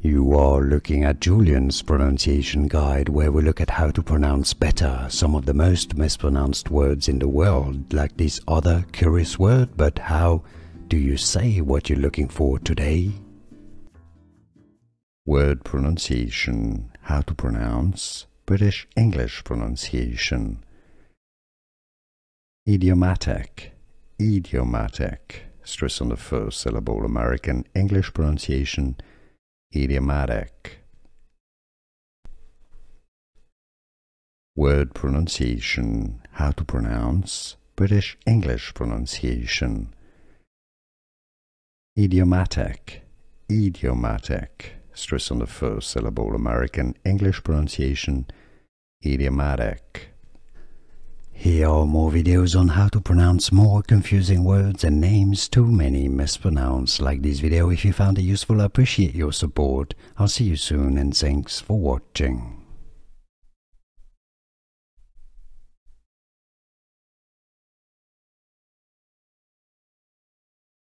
You are looking at Julian's pronunciation guide, where we look at how to pronounce better some of the most mispronounced words in the world, like this other curious word. But how do you say what you're looking for today? Word pronunciation, how to pronounce British English pronunciation. Idiomatic, idiomatic, stress on the first syllable. American English pronunciation, idiomatic. Word pronunciation, how to pronounce British English pronunciation. Idiomatic, idiomatic, stress on the first syllable. American English pronunciation, idiomatic. Here are more videos on how to pronounce more confusing words and names too many mispronounced. Like this video if you found it useful. I appreciate your support. I'll see you soon and thanks for watching.